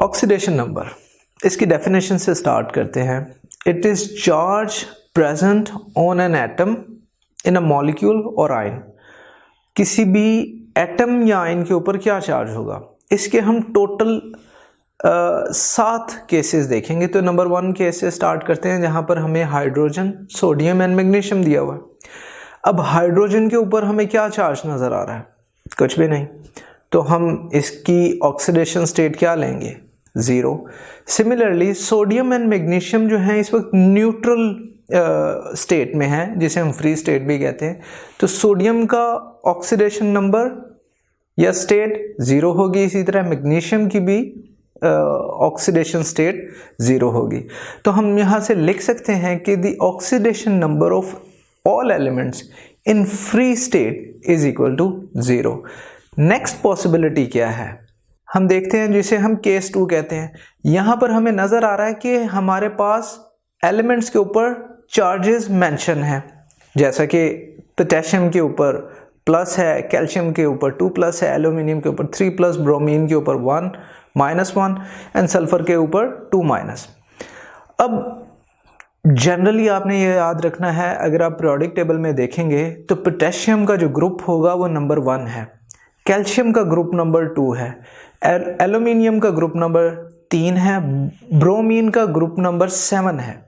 Oxidation number, इसकी definition से start करते हैं। It is charge present on an atom in a molecule और आयन। किसी भी एटम या आयन के ऊपर क्या चार्ज होगा, इसके हम टोटल 7 केसेस देखेंगे। तो नंबर 1 केस से स्टार्ट करते हैं, जहां पर हमें हाइड्रोजन, सोडियम एंड मैग्नीशियम दिया हुआ है। अब हाइड्रोजन के ऊपर हमें क्या चार्ज नजर आ रहा है, कुछ भी नहीं, तो हम इसकी ऑक्सीडेशन स्टेट क्या लेंगे, 0। सिमिलरली सोडियम एंड मैग्नीशियम जो है इस वक्त न्यूट्रल स्टेट में है, जिसे हम फ्री स्टेट भी कहते हैं। तो सोडियम का ऑक्सीडेशन नंबर या स्टेट 0 होगी, इसी तरह मैग्नीशियम की भी ऑक्सीडेशन स्टेट 0 होगी। तो हम यहाँ से लिख सकते हैं कि the oxidation number of all elements in free state is equal to 0। Next possibility क्या है, हम देखते हैं, जिसे हम केस 2 कहते हैं। यहां पर हमें नजर आ रहा है कि हमारे पास एलिमेंट्स के ऊपर चार्जेस मेंशन है, जैसा कि पोटेशियम के ऊपर प्लस है, कैल्शियम के ऊपर 2 प्लस है, एल्यूमिनियम के ऊपर 3 प्लस, ब्रोमीन के ऊपर 1 -1 एंड सल्फर के ऊपर 2 माइनस। अब जनरली आपने ये याद रखना है, अगर आप पीरियोडिक टेबल में देखेंगे तो पोटेशियम का जो ग्रुप होगा वो नंबर 1 है, कैल्शियम का ग्रुप नंबर 2 है, एल्यूमिनियम का ग्रुप नंबर 3 है, ब्रोमीन का ग्रुप नंबर 7 है,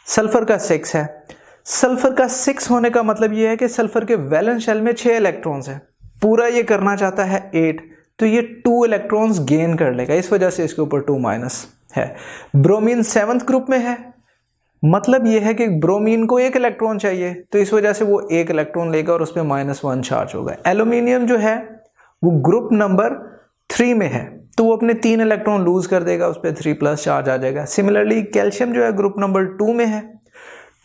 सल्फर का 6 है। सल्फर का 6 होने का मतलब ये है कि सल्फर के वैलेंस शेल में 6 इलेक्ट्रॉन्स हैं, पूरा ये करना चाहता है 8, तो ये 2 इलेक्ट्रॉन्स गेन कर लेगा, इस वजह से इसके ऊपर 2 माइनस है। ब्रोमीन 7th ग्रुप में है, मतलब यह है कि ब्रोमीन को 1 इलेक्ट्रॉन चाहिए, तो इस वजह से वो 1 इलेक्ट्रॉन लेगा और उस पर -1 चार्ज होगा। एल्यूमिनियम जो है वो ग्रुप नंबर 3 में है, तो वो अपने 3 इलेक्ट्रॉन लूज कर देगा, उस पर 3+ चार्ज आ जाएगा। सिमिलरली कैल्शियम जो है ग्रुप नंबर 2 में है,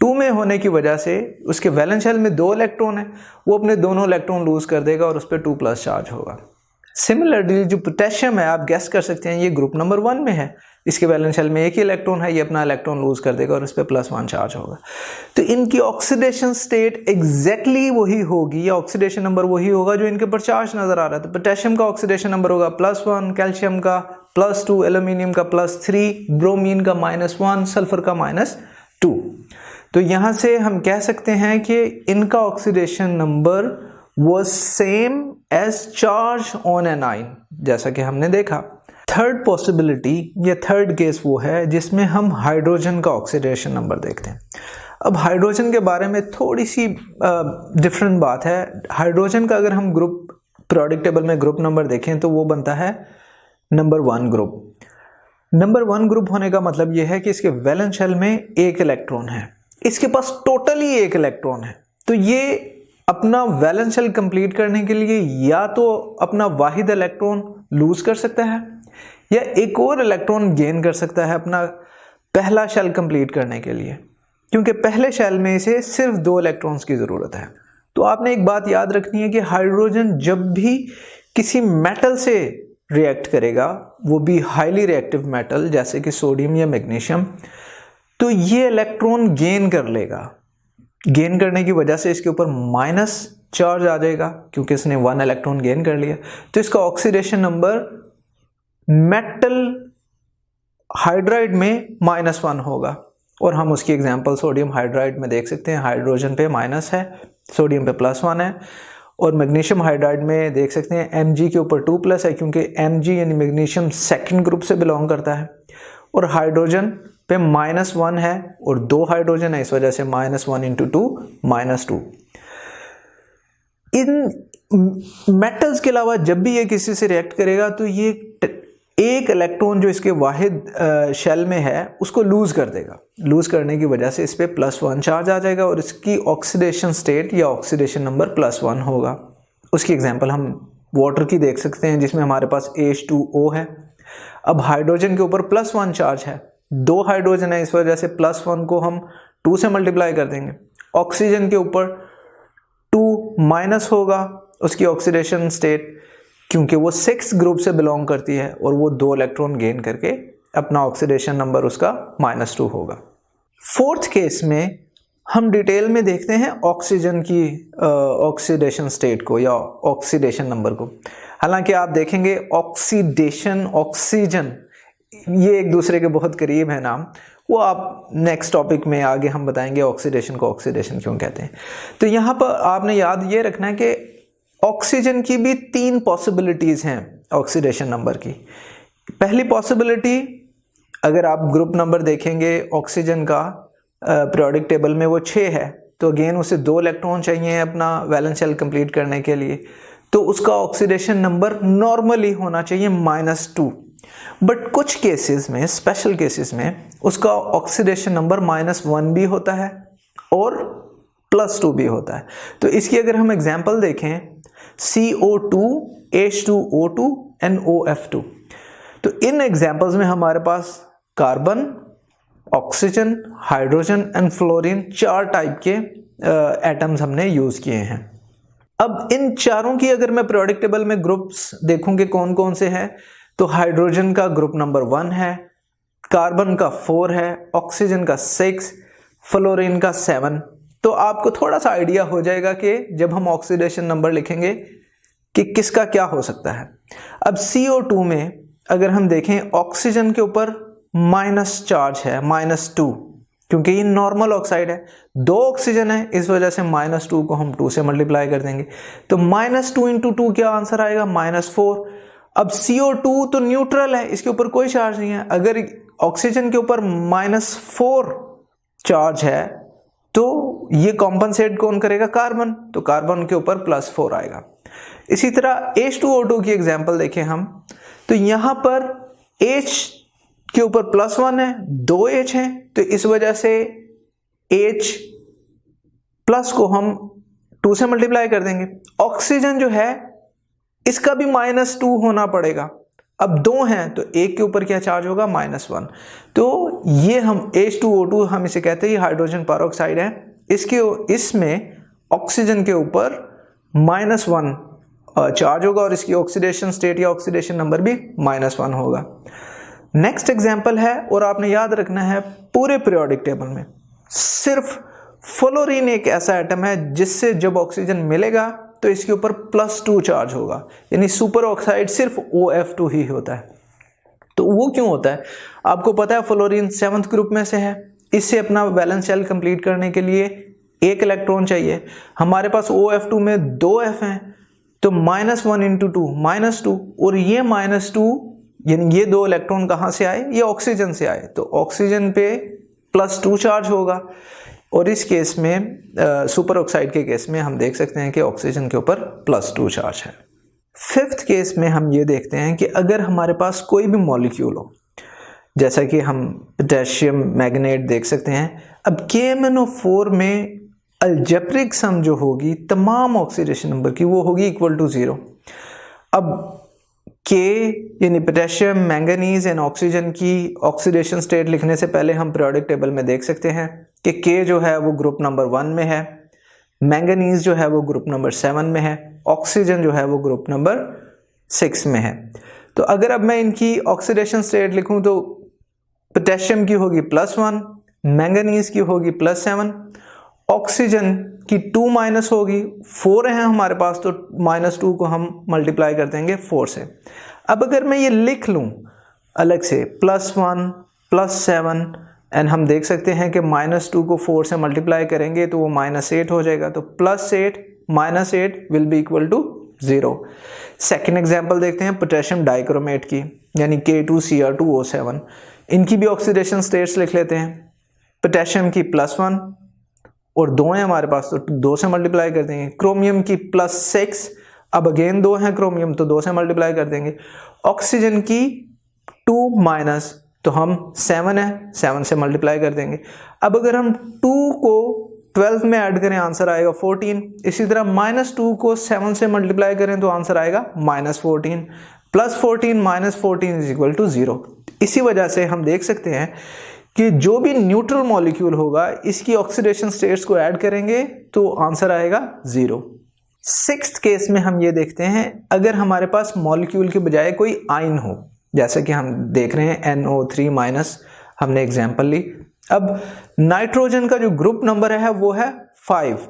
2 में होने की वजह से उसके वैलेंस शेल में 2 इलेक्ट्रॉन है, वो अपने दोनों इलेक्ट्रॉन लूज कर देगा और उस पर 2+ चार्ज होगा। सिमिलरली जो पोटेशियम है, आप गेस कर सकते हैं, ये ग्रुप नंबर 1 में है, इसके वैलेंस शेल में 1 ही इलेक्ट्रॉन है, ये अपना इलेक्ट्रॉन लूज कर देगा और इस पर +1 चार्ज होगा। तो इनकी ऑक्सीडेशन स्टेट एग्जैक्टली वही होगी, या ऑक्सीडेशन नंबर वही होगा जो इनके ऊपर चार्ज नजर आ रहा है। तो पोटेशियम का ऑक्सीडेशन नंबर होगा +1, कैल्शियम का +2, एल्यूमिनियम का +3, ब्रोमीन का -1, सल्फर का -2। तो यहां से हम कह सकते हैं कि इनका oxidation number was same as charge on an ion, जैसा कि हमने देखा। थर्ड पॉसिबिलिटी या थर्ड केस वो है जिसमें हम हाइड्रोजन का ऑक्सीडेशन नंबर देखते हैं। अब हाइड्रोजन के बारे में थोड़ी सी डिफरेंट बात है। हाइड्रोजन का अगर हम ग्रुप पीरियोडिक टेबल में ग्रुप नंबर देखें तो वो बनता है नंबर 1 ग्रुप। नंबर 1 ग्रुप होने का मतलब ये है कि इसके वैलेंस शेल में 1 इलेक्ट्रॉन है, इसके पास टोटली 1 इलेक्ट्रॉन है, तो ये अपना वैलेंस शेल कंप्लीट करने के लिए या तो अपना वाहिद इलेक्ट्रॉन लूज कर सकता है या एक और इलेक्ट्रॉन गेन कर सकता है अपना पहला शेल कंप्लीट करने के लिए, क्योंकि पहले शेल में इसे सिर्फ 2 इलेक्ट्रॉन्स की जरूरत है। तो आपने एक बात याद रखनी है कि हाइड्रोजन जब भी किसी मेटल से रिएक्ट करेगा, वो भी हाईली रिएक्टिव मेटल जैसे कि सोडियम या मैग्नीशियम, तो ये इलेक्ट्रॉन गेन कर लेगा। गेन करने की वजह से इसके ऊपर माइनस चार्ज आ जाएगा, क्योंकि इसने 1 इलेक्ट्रॉन गेन कर लिया। तो इसका ऑक्सीडेशन नंबर मेटल हाइड्राइड में -1 होगा, और हम उसकी एग्जांपल सोडियम हाइड्राइड में देख सकते हैं। हाइड्रोजन पे माइनस है, सोडियम पे +1 है, और मैग्नीशियम हाइड्राइड में देख सकते हैं Mg के ऊपर 2+ है, क्योंकि Mg यानी मैग्नीशियम 2nd ग्रुप से बिलोंग करता है, और हाइड्रोजन पे -1 है और 2 हाइड्रोजन है, इस वजह से -1 × 2 -2। इन मेटल्स के अलावा जब भी ये किसी से रिएक्ट करेगा तो ये 1 इलेक्ट्रॉन जो इसके वाहिद शेल में है उसको लूज कर देगा। लूज करने की वजह से इस पे +1 चार्ज आ जाएगा और इसकी ऑक्सीडेशन स्टेट या ऑक्सीडेशन नंबर +1 होगा। उसकी एग्जांपल हम वाटर की देख सकते हैं, जिसमें हमारे पास H2O है। अब हाइड्रोजन के ऊपर +1 चार्ज है, 2 हाइड्रोजन है, इस वजह से +1 को हम 2 से मल्टीप्लाई कर देंगे। ऑक्सीजन के ऊपर 2- होगा उसकी ऑक्सीडेशन स्टेट, क्योंकि वो 6 ग्रुप से बिलोंग करती है और वो 2 इलेक्ट्रॉन गेन करके अपना ऑक्सीडेशन नंबर उसका -2 होगा। 4th केस में हम डिटेल में देखते हैं ऑक्सीजन की ऑक्सीडेशन स्टेट को या ऑक्सीडेशन नंबर को। हालांकि आप देखेंगे ऑक्सीडेशन, ऑक्सीजन ये एक दूसरे के बहुत करीब है नाम, वो आप नेक्स्ट टॉपिक में आगे हम बताएंगे ऑक्सीडेशन को ऑक्सीडेशन क्यों कहते हैं। तो यहाँ पर आपने याद ये रखना है कि ऑक्सीजन की भी 3 पॉसिबिलिटीज़ हैं ऑक्सीडेशन नंबर की। पहली पॉसिबिलिटी, अगर आप ग्रुप नंबर देखेंगे ऑक्सीजन का पीरियोडिक टेबल में वो 6 है, तो अगेन उसे 2 इलेक्ट्रॉन चाहिए अपना वैलेंस शेल कंप्लीट करने के लिए, तो उसका ऑक्सीडेशन नंबर नॉर्मली होना चाहिए -2। बट कुछ केसेस में, स्पेशल केसेस में, उसका ऑक्सीडेशन नंबर -1 भी होता है और +2 भी होता है। तो इसकी अगर हम एग्जांपल देखें, CO2, H2O2 and OF2, तो इन एग्जांपल्स में हमारे पास carbon, oxygen, hydrogen and fluorine 4 type के एटम्स हमने यूज किए हैं। अब इन चारों की अगर मैं पीरियोडिक टेबल में ग्रुप्स देखूं कि कौन कौन से हैं, तो हाइड्रोजन का ग्रुप नंबर 1 है, कार्बन का 4 है, ऑक्सीजन का 6, फ्लोरीन का 7। तो आपको थोड़ा सा आइडिया हो जाएगा कि जब हम ऑक्सीडेशन नंबर लिखेंगे कि किसका क्या हो सकता है। अब CO2 में अगर हम देखें, ऑक्सीजन के ऊपर माइनस चार्ज है, -2, क्योंकि ये नॉर्मल ऑक्साइड है, 2 ऑक्सीजन है, इस वजह से -2 को हम 2 से मल्टीप्लाई कर देंगे, तो -2 × 2 क्या आंसर आएगा, -4। अब CO2 तो न्यूट्रल है, इसके ऊपर कोई चार्ज नहीं है। अगर ऑक्सीजन के ऊपर -4 चार्ज है तो ये कॉम्पनसेट कौन करेगा, कार्बन, तो कार्बन के ऊपर +4 आएगा। इसी तरह H2O2 की एग्जांपल देखें हम, तो यहां पर H के ऊपर +1 है, 2 H हैं, तो इस वजह से H प्लस को हम 2 से मल्टीप्लाई कर देंगे। ऑक्सीजन जो है इसका भी -2 होना पड़ेगा। अब 2 हैं तो एक के ऊपर क्या चार्ज होगा, -1। तो ये हम H2O2 हम इसे कहते हैं, ये हाइड्रोजन पेरोक्साइड है, इसमें ऑक्सीजन के ऊपर -1 चार्ज होगा और इसकी ऑक्सीडेशन स्टेट या ऑक्सीडेशन नंबर भी -1 होगा। नेक्स्ट एग्जांपल है, और आपने याद रखना है पूरे पीरियोडिक टेबल में सिर्फ फ्लोरीन एक ऐसा एटम है जिससे जब ऑक्सीजन मिलेगा तो इसके ऊपर +2 चार्ज होगा, यानी सुपर ऑक्साइड सिर्फ OF2 ही होता है। तो वो क्यों होता है, आपको पता है फ्लोरीन 7th ग्रुप में से है, इससे अपना वैलेंस शेल कंप्लीट करने के लिए 1 इलेक्ट्रॉन चाहिए। हमारे पास OF2 में 2 F हैं, तो -1 × 2 -2, और ये -2 यानी ये 2 इलेक्ट्रॉन कहां से आए, ये ऑक्सीजन से आए, तो ऑक्सीजन पे +2 चार्ज होगा। और इस केस में सुपर ऑक्साइड के केस में हम देख सकते हैं कि ऑक्सीजन के ऊपर +2 चार्ज है। 5th केस में हम ये देखते हैं कि अगर हमारे पास कोई भी मॉलिक्यूल हो, जैसा कि हम पोटेशियम मैग्नेट देख सकते हैं, अब KMnO4 में अलजेब्रिक सम जो होगी तमाम ऑक्सीडेशन नंबर की, वो होगी =0। अब K यानी पोटेशियम, मैंगनीज एंड ऑक्सीजन की ऑक्सीडेशन स्टेट लिखने से पहले हम पीरियोडिक टेबल में देख सकते हैं कि K जो है वो ग्रुप नंबर 1 में है, मैंगनीज जो है वो ग्रुप नंबर 7 में है, ऑक्सीजन जो है वो ग्रुप नंबर 6 में है। तो अगर अब मैं इनकी ऑक्सीडेशन स्टेट लिखूं तो पोटेशियम की होगी +1, मैंगनीज की होगी +7, ऑक्सीजन की 2- होगी, 4 है हमारे पास, तो -2 को हम मल्टीप्लाई कर देंगे 4 से। अब अगर मैं ये लिख लूं अलग से +1 +7, एंड हम देख सकते हैं कि -2 को 4 से मल्टीप्लाई करेंगे तो वो -8 हो जाएगा, तो +8 -8 will be equal to 0। Second example देखते हैं पोटेशियम डाइक्रोमेट की, यानी K2Cr2O7। इनकी भी ऑक्सीडेशन स्टेट्स लिख लेते हैं। पोटेशियम की +1 और 2 है हमारे पास, तो 2 से मल्टीप्लाई कर देंगे। क्रोमियम की +6, अब अगेन 2 है क्रोमियम, तो 2 से मल्टीप्लाई कर देंगे। ऑक्सीजन की 2-, तो हम 7 है, 7 से मल्टीप्लाई कर देंगे। अब अगर हम 2 को 12 में ऐड करें, आंसर आएगा 14। इसी तरह -2 को 7 से मल्टीप्लाई करें तो आंसर आएगा -14, +14 -14 इज इक्वल टू 0। इसी वजह से हम देख सकते हैं कि जो भी न्यूट्रल मॉलिक्यूल होगा इसकी ऑक्सीडेशन स्टेट्स को ऐड करेंगे तो आंसर आएगा 0। 6th केस में हम ये देखते हैं, अगर हमारे पास मॉलिक्यूल के बजाय कोई आयन हो, जैसा कि हम देख रहे हैं NO3- हमने एग्जांपल ली। अब नाइट्रोजन का जो ग्रुप नंबर है वो है 5,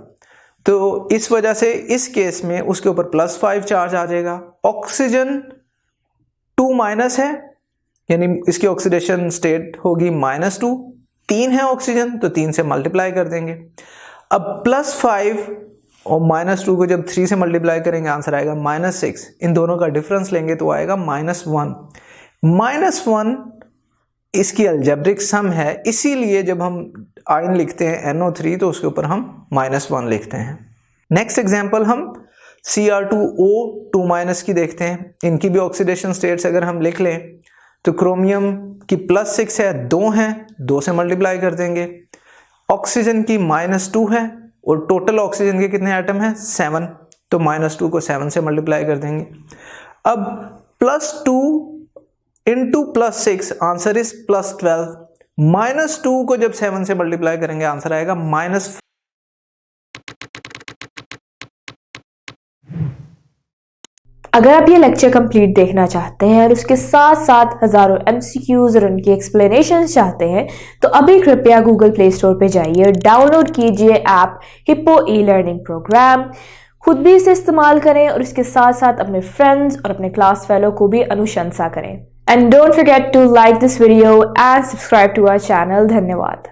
तो इस वजह से इस केस में उसके ऊपर +5 चार्ज आ जाएगा। ऑक्सीजन 2- है, यानी इसकी ऑक्सीडेशन स्टेट होगी -2, 3 है ऑक्सीजन तो 3 से मल्टीप्लाई कर देंगे। अब +5 और -2 को जब 3 से मल्टीप्लाई करेंगे आंसर आएगा -6। इन दोनों का डिफरेंस लेंगे तो आएगा -1। -1 इसकी अलजेब्रिक सम है, इसीलिए जब हम आयन लिखते हैं NO3 तो उसके ऊपर हम -1 लिखते हैं। नेक्स्ट एग्जांपल हम Cr2O2- की देखते हैं। इनकी भी ऑक्सीडेशन स्टेट्स अगर हम लिख लें तो क्रोमियम की +6 है, 2 है, 2 से मल्टीप्लाई कर देंगे। ऑक्सीजन की -2 है और टोटल ऑक्सीजन के कितने एटम हैं 7, तो -2 को 7 से मल्टीप्लाई कर देंगे। अब +2 इंटू +6 आंसर इज +12। -2 को जब 7 से मल्टीप्लाई करेंगे आंसर आएगा -4। अगर आप ये लेक्चर कंप्लीट देखना चाहते हैं और उसके साथ साथ हजारों MCQs और उनकी एक्सप्लेनेशंस चाहते हैं तो अभी कृपया गूगल प्ले स्टोर पे जाइए और डाउनलोड कीजिए ऐप हिप्पो ई-लर्निंग प्रोग्राम। खुद भी इसे इस्तेमाल करें और इसके साथ साथ अपने फ्रेंड्स और अपने क्लास फेलो को भी अनुशंसा करें। And don't forget to like this video and subscribe to our channel. धन्यवाद।